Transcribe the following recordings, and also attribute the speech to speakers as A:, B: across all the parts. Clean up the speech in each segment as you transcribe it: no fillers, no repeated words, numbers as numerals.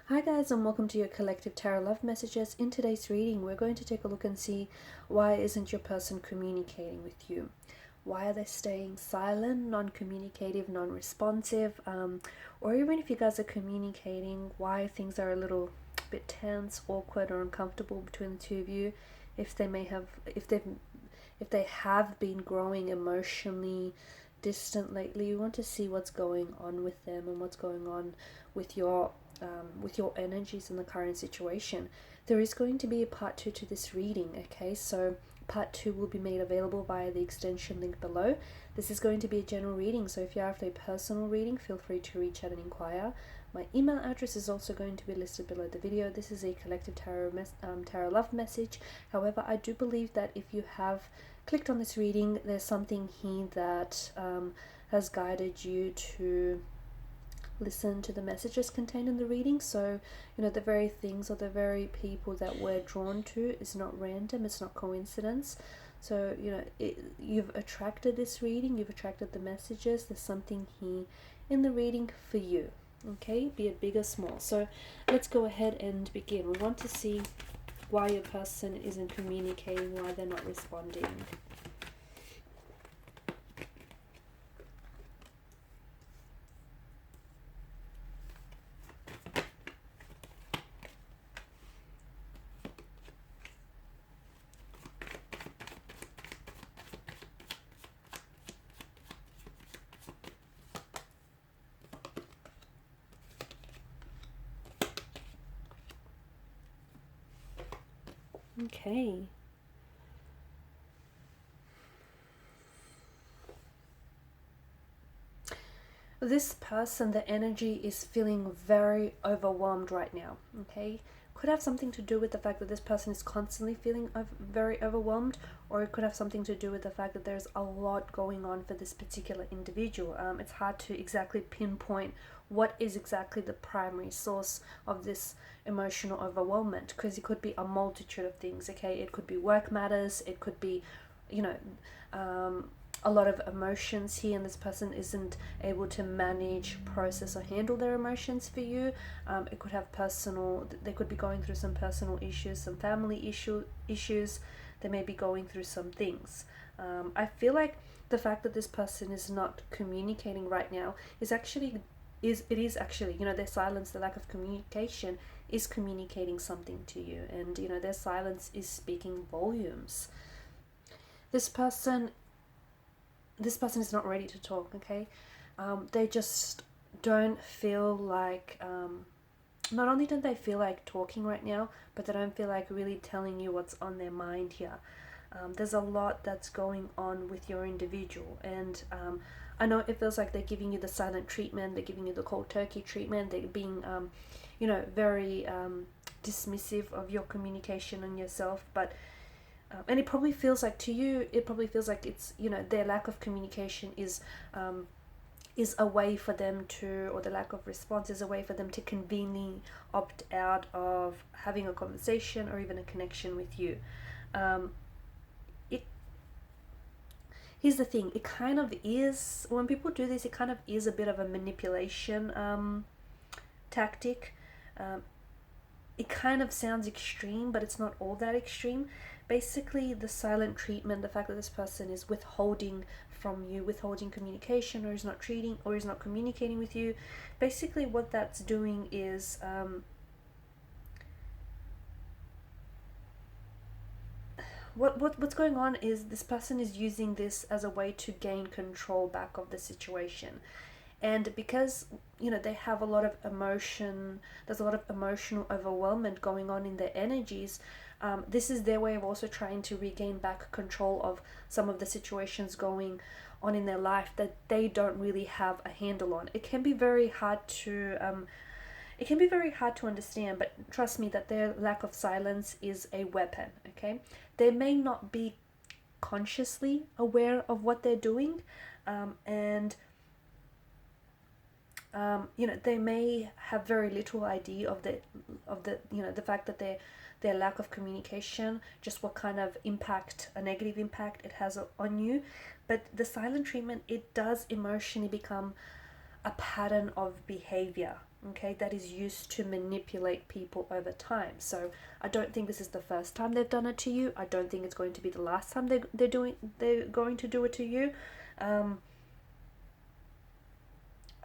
A: Hi guys, and welcome to your collective tarot love messages. In today's reading, we're going to take a look and see why isn't your person communicating with you? Why are they staying silent, non-communicative, non-responsive? Or even if you guys are communicating, why things are a little bit tense, awkward, or uncomfortable between the two of you? If they have been growing emotionally distant lately, you want to see what's going on with them and what's going on with your energies in the current situation. There is going to be a part 2 to this reading, okay? So part 2 will be made available via the extension link below. This is going to be a general reading, so if you're after a personal reading, feel free to reach out and inquire. My email address is also going to be listed below the video. This is a collective tarot love message. However, I do believe that if you have clicked on this reading, there's something here that has guided you to listen to the messages contained in the reading. So, the very things or the very people that we're drawn to is not random, it's not coincidence. So, you've attracted this reading, you've attracted the messages. There's something here in the reading for you, okay? Be it big or small. So let's go ahead and begin. We want to see why your person isn't communicating, why they're not responding. Okay. This person, the energy is feeling very overwhelmed right now, okay? Could have something to do with the fact that this person is constantly feeling very overwhelmed, or it could have something to do with the fact that there's a lot going on for this particular individual. It's hard to exactly pinpoint what is exactly the primary source of this emotional overwhelmment, because it could be a multitude of things, okay? It could be work matters, it could be, a lot of emotions here, and this person isn't able to manage, process, or handle their emotions for you. It could have they could be going through some personal issues, some family issues. They may be going through some things. I feel like the fact that this person is not communicating right now is actually their silence, the lack of communication is communicating something to you, and their silence is speaking volumes. This person is not ready to talk, okay? They just don't feel like, not only don't they feel like talking right now, but they don't feel like really telling you what's on their mind here. There's a lot that's going on with your individual, and I know it feels like they're giving you the silent treatment, they're giving you the cold turkey treatment, they're being, very dismissive of your communication and yourself, but and it probably feels like to you, it's, their lack of communication is a way for them to, or the lack of response is a way for them to conveniently opt out of having a conversation or even a connection with you. Here's the thing, it kind of is, when people do this, it kind of is a bit of a manipulation tactic. It kind of sounds extreme, but it's not all that extreme. Basically, the silent treatment, the fact that this person is withholding from you, withholding communication, or is not communicating with you, basically what that's doing is what's going on is this person is using this as a way to gain control back of the situation. And because they have a lot of emotion, there's a lot of emotional overwhelmment going on in their energies. This is their way of also trying to regain back control of some of the situations going on in their life that they don't really have a handle on. It can be very hard to understand, but trust me that their lack of silence is a weapon, okay? They may not be consciously aware of what they're doing, and they may have very little idea of the fact that their lack of communication, just what kind of impact, a negative impact it has on you. But the silent treatment, it does emotionally become a pattern of behavior, okay, that is used to manipulate people over time. So I don't think this is the first time they've done it to you. I don't think it's going to be the last time they're going to do it to you. I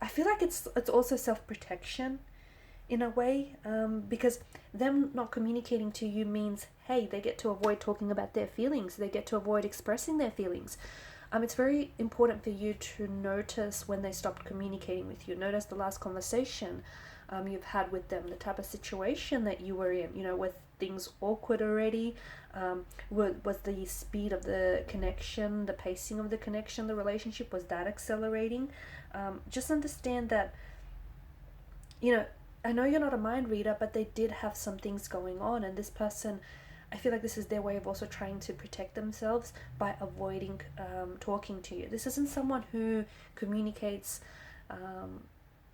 A: feel like it's also self-protection in a way, because them not communicating to you means, hey, they get to avoid talking about their feelings, they get to avoid expressing their feelings. It's very important for you to notice when they stopped communicating with you. Notice the last conversation you've had with them, the type of situation that you were in, were things awkward already? Was the speed of the connection, the pacing of the connection, the relationship, was that accelerating? Just understand that, I know you're not a mind reader, but they did have some things going on, and this person, I feel like this is their way of also trying to protect themselves by avoiding talking to you. This isn't someone who communicates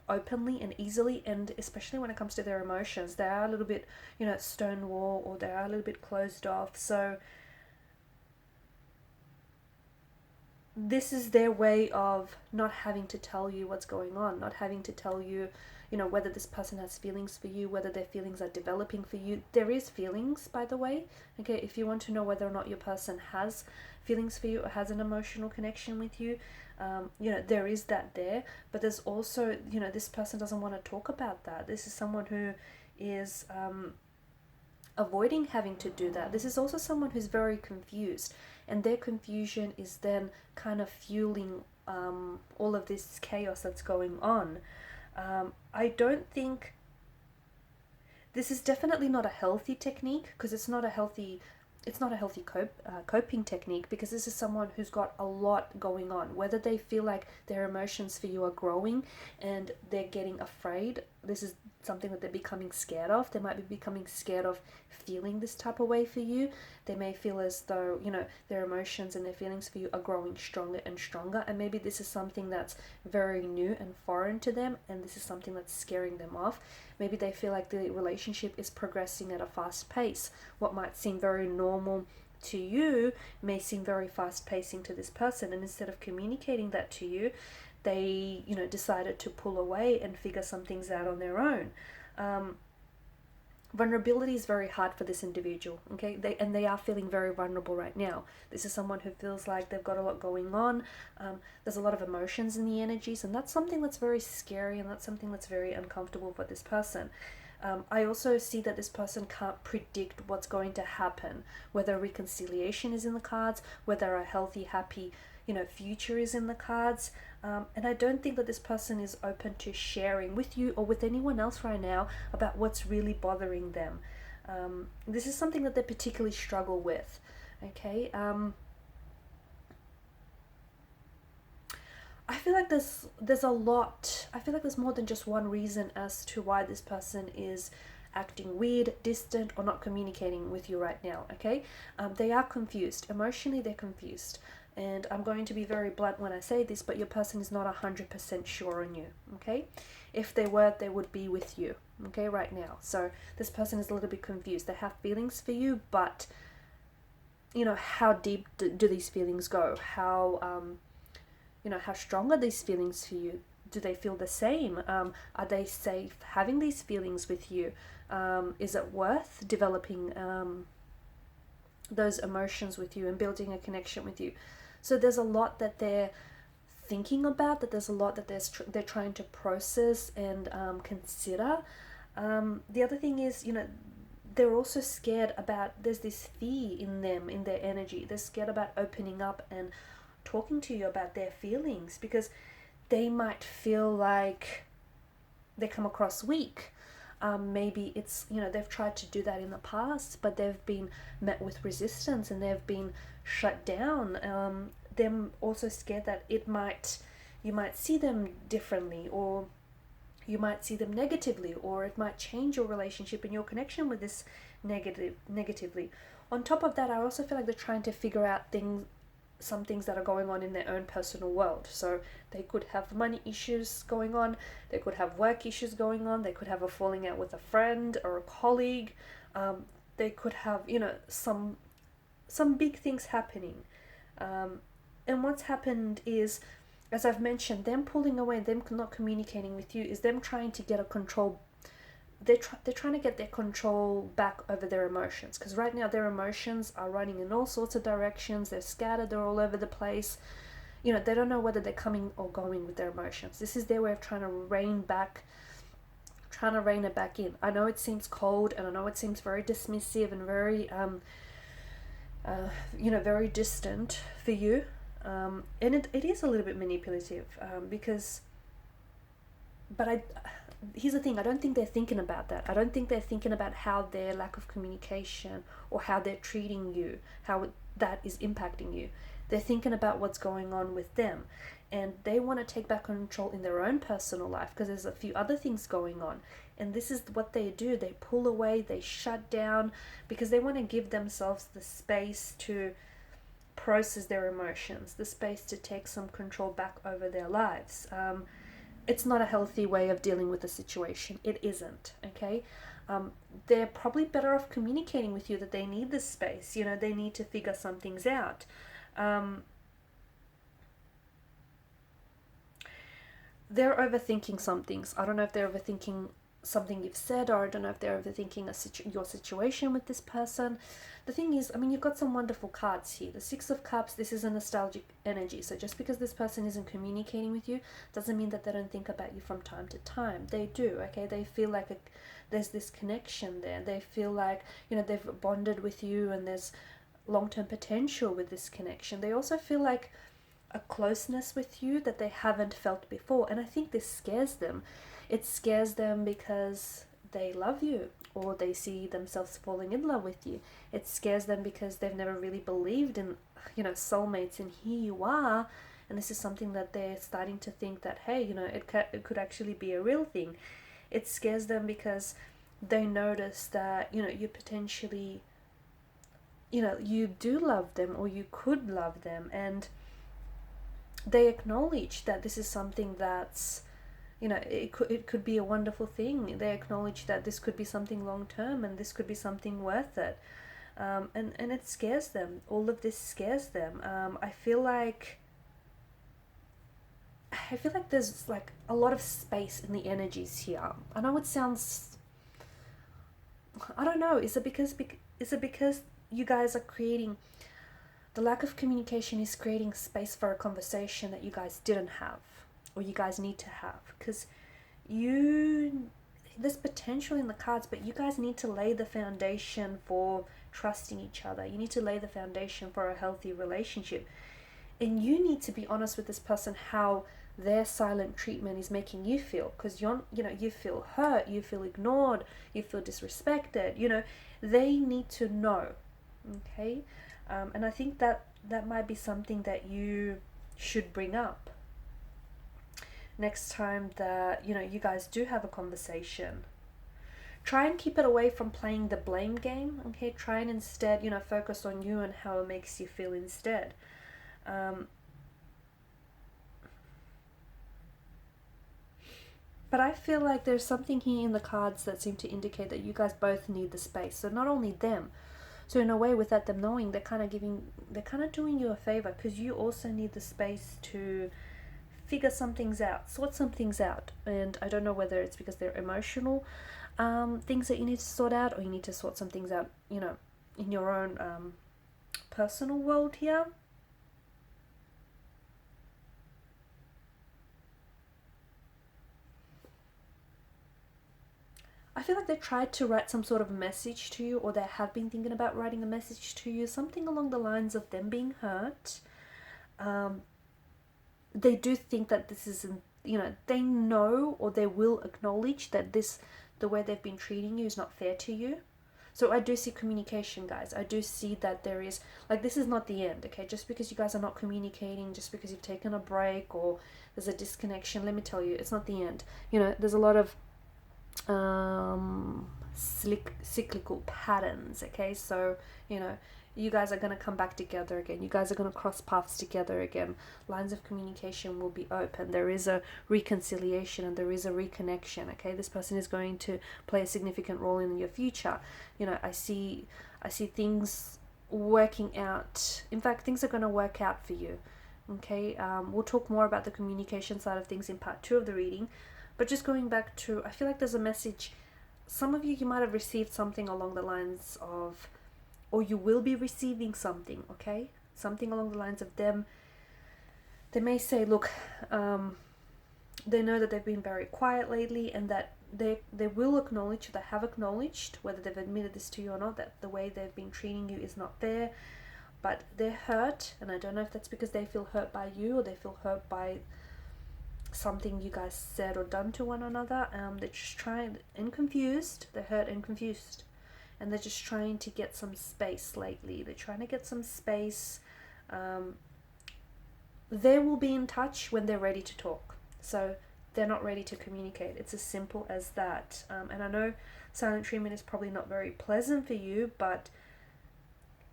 A: openly and easily, and especially when it comes to their emotions. They are a little bit, stonewall, or they are a little bit closed off. So this is their way of not having to tell you what's going on, not having to tell you, whether this person has feelings for you, whether their feelings are developing for you. There is feelings, by the way. Okay, if you want to know whether or not your person has feelings for you or has an emotional connection with you, there is that there. But there's also, this person doesn't want to talk about that. This is someone who is avoiding having to do that. This is also someone who's very confused, and their confusion is then kind of fueling all of this chaos that's going on. I don't think this is definitely not a healthy technique, because it's not a healthy coping technique, because this is someone who's got a lot going on. Whether they feel like their emotions for you are growing and they're getting afraid, this is something that they're becoming scared of. They might be becoming scared of feeling this type of way for you. They may feel as though, their emotions and their feelings for you are growing stronger and stronger, and maybe this is something that's very new and foreign to them, and this is something that's scaring them off. Maybe they feel like the relationship is progressing at a fast pace. What might seem very normal to you may seem very fast pacing to this person, and instead of communicating that to you, they decided to pull away and figure some things out on their own. Vulnerability is very hard for this individual, okay? They are feeling very vulnerable right now. This is someone who feels like they've got a lot going on. There's a lot of emotions in the energies, and that's something that's very scary, and that's something that's very uncomfortable for this person. I also see that this person can't predict what's going to happen, whether reconciliation is in the cards, whether a healthy, happy, future is in the cards. And I don't think that this person is open to sharing with you or with anyone else right now about what's really bothering them. This is something that they particularly struggle with. Okay. I feel like there's a lot. I feel like there's more than just one reason as to why this person is acting weird, distant, or not communicating with you right now. Okay. They are confused. Emotionally, they're confused. And I'm going to be very blunt when I say this, but your person is not 100% sure on you, okay? If they were, they would be with you, okay, right now. So this person is a little bit confused. They have feelings for you, but, how deep do these feelings go? How strong are these feelings for you? Do they feel the same? Are they safe having these feelings with you? Is it worth developing those emotions with you and building a connection with you? So there's a lot that they're thinking about, that there's a lot that they're trying to process and consider. The other thing is, they're also scared about, there's this fear in them, in their energy. They're scared about opening up and talking to you about their feelings, because they might feel like they come across weak. Maybe it's, they've tried to do that in the past, but they've been met with resistance and they've been shut down. Them also scared that you might see them differently, or you might see them negatively, or it might change your relationship and your connection with this negatively. On top of that, I also feel like they're trying to figure out some things that are going on in their own personal world. So they could have money issues going on, they could have work issues going on, they could have a falling out with a friend or a colleague, they could have, some big things happening. And what's happened is as I've mentioned, them pulling away, them not communicating with you is them trying to get a control. They're trying to get their control back over their emotions, because right now their emotions are running in all sorts of directions. They're scattered, they're all over the place. You know, they don't know whether they're coming or going with their emotions. This is their way of trying to rein it back in. I know it seems cold, and I know it seems very dismissive and very very distant for you, and it is a little bit manipulative, because here's the thing, I don't think they're thinking about that. I don't think they're thinking about how their lack of communication or how they're treating you, how that is impacting you. They're thinking about what's going on with them, and they want to take back control in their own personal life, because there's a few other things going on. And this is what they do. They pull away, they shut down, because they want to give themselves the space to process their emotions, the space to take some control back over their lives. It's not a healthy way of dealing with the situation. It isn't, okay? They're probably better off communicating with you that they need this space. You know, they need to figure some things out. They're overthinking some things. I don't know if they're overthinking something you've said, or I don't know if they're overthinking your situation with this person. The thing is, I mean, you've got some wonderful cards here. The Six of Cups, this is a nostalgic energy. So just because this person isn't communicating with you doesn't mean that they don't think about you from time to time. They do, okay? They feel like there's this connection there. They feel like, you know, they've bonded with you, and there's long-term potential with this connection. They also feel like a closeness with you that they haven't felt before, and I think this scares them. It scares them because they love you, or they see themselves falling in love with you. It scares them because they've never really believed in, you know, soulmates, and here you are, and this is something that they're starting to think that, hey, you know, it could actually be a real thing. It scares them because they notice that, you know, you potentially, you know, you do love them, or you could love them, and they acknowledge that this is something that's, you know, it could be a wonderful thing. They acknowledge that this could be something long term, and this could be something worth it. And it scares them. All of this scares them. I feel like there's like a lot of space in the energies here. I know it sounds, I don't know, is it because you guys are creating, the lack of communication is creating space for a conversation that you guys didn't have, or you guys need to have, because there's potential in the cards, but you guys need to lay the foundation for trusting each other. You need to lay the foundation for a healthy relationship, and you need to be honest with this person how their silent treatment is making you feel, because you feel hurt, you feel ignored, you feel disrespected. You know, they need to know, okay? And I think that might be something that you should bring up next time that, you know, you guys do have a conversation. Try and keep it away from playing the blame game, okay? Try and instead, you know, focus on you and how it makes you feel instead. But I feel like there's something here in the cards that seem to indicate that you guys both need the space. So not only them, so in a way, without them knowing, they're kind of doing you a favor, because you also need the space to figure some things out, sort some things out. And I don't know whether it's because they're emotional things that you need to sort out, or you need to sort some things out, you know, in your own personal world here. I feel like they tried to write some sort of message to you, or they have been thinking about writing a message to you, something along the lines of them being hurt. They do think that this isn't, you know, they know, or they will acknowledge that the way they've been treating you is not fair to you. So I do see communication, guys. I do see that there is, like, this is not the end, okay? Just because you guys are not communicating, just because you've taken a break or there's a disconnection, let me tell you, it's not the end. You know, there's a lot of cyclical patterns, okay? So, you know, you guys are going to come back together again. You guys are going to cross paths together again. Lines of communication will be open. There is a reconciliation and there is a reconnection, okay? This person is going to play a significant role in your future. You know, I see things working out. In fact, things are going to work out for you, Okay, we'll talk more about the communication side of things in part 2 of the reading. But just going back to, I feel like there's a message. Some of you might have received something along the lines of, or you will be receiving something, okay? Something along the lines of them. They may say, look, they know that they've been very quiet lately, and that they will acknowledge, they have acknowledged, whether they've admitted this to you or not, that the way they've been treating you is not fair. But they're hurt, and I don't know if that's because they feel hurt by you, or they feel hurt by something you guys said or done to one another. They're just trying, and confused. They're hurt and confused, and they're just trying to get some space lately. They're trying to get some space. They will be in touch when they're ready to talk. So they're not ready to communicate. It's as simple as that. And I know silent treatment is probably not very pleasant for you, but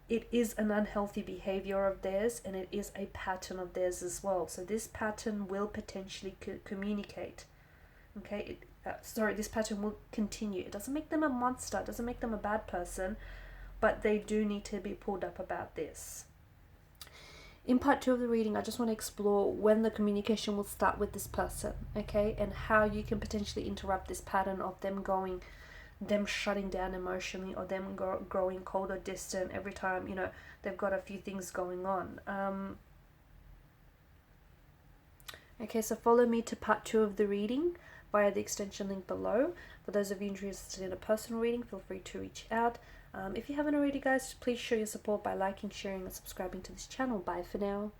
A: it is an unhealthy behavior of theirs, and it is a pattern of theirs as well. So this pattern will potentially communicate. Okay, this pattern will continue. It doesn't make them a monster, it doesn't make them a bad person, but they do need to be pulled up about this. In part 2 of the reading, I just want to explore when the communication will start with this person, okay, and how you can potentially interrupt this pattern of them shutting down emotionally, or them growing cold or distant every time, they've got a few things going on. Okay, so follow me to part 2 of the reading via the extension link below. For those of you interested in a personal reading, feel free to reach out. If you haven't already, guys, please show your support by liking, sharing, and subscribing to this channel. Bye for now.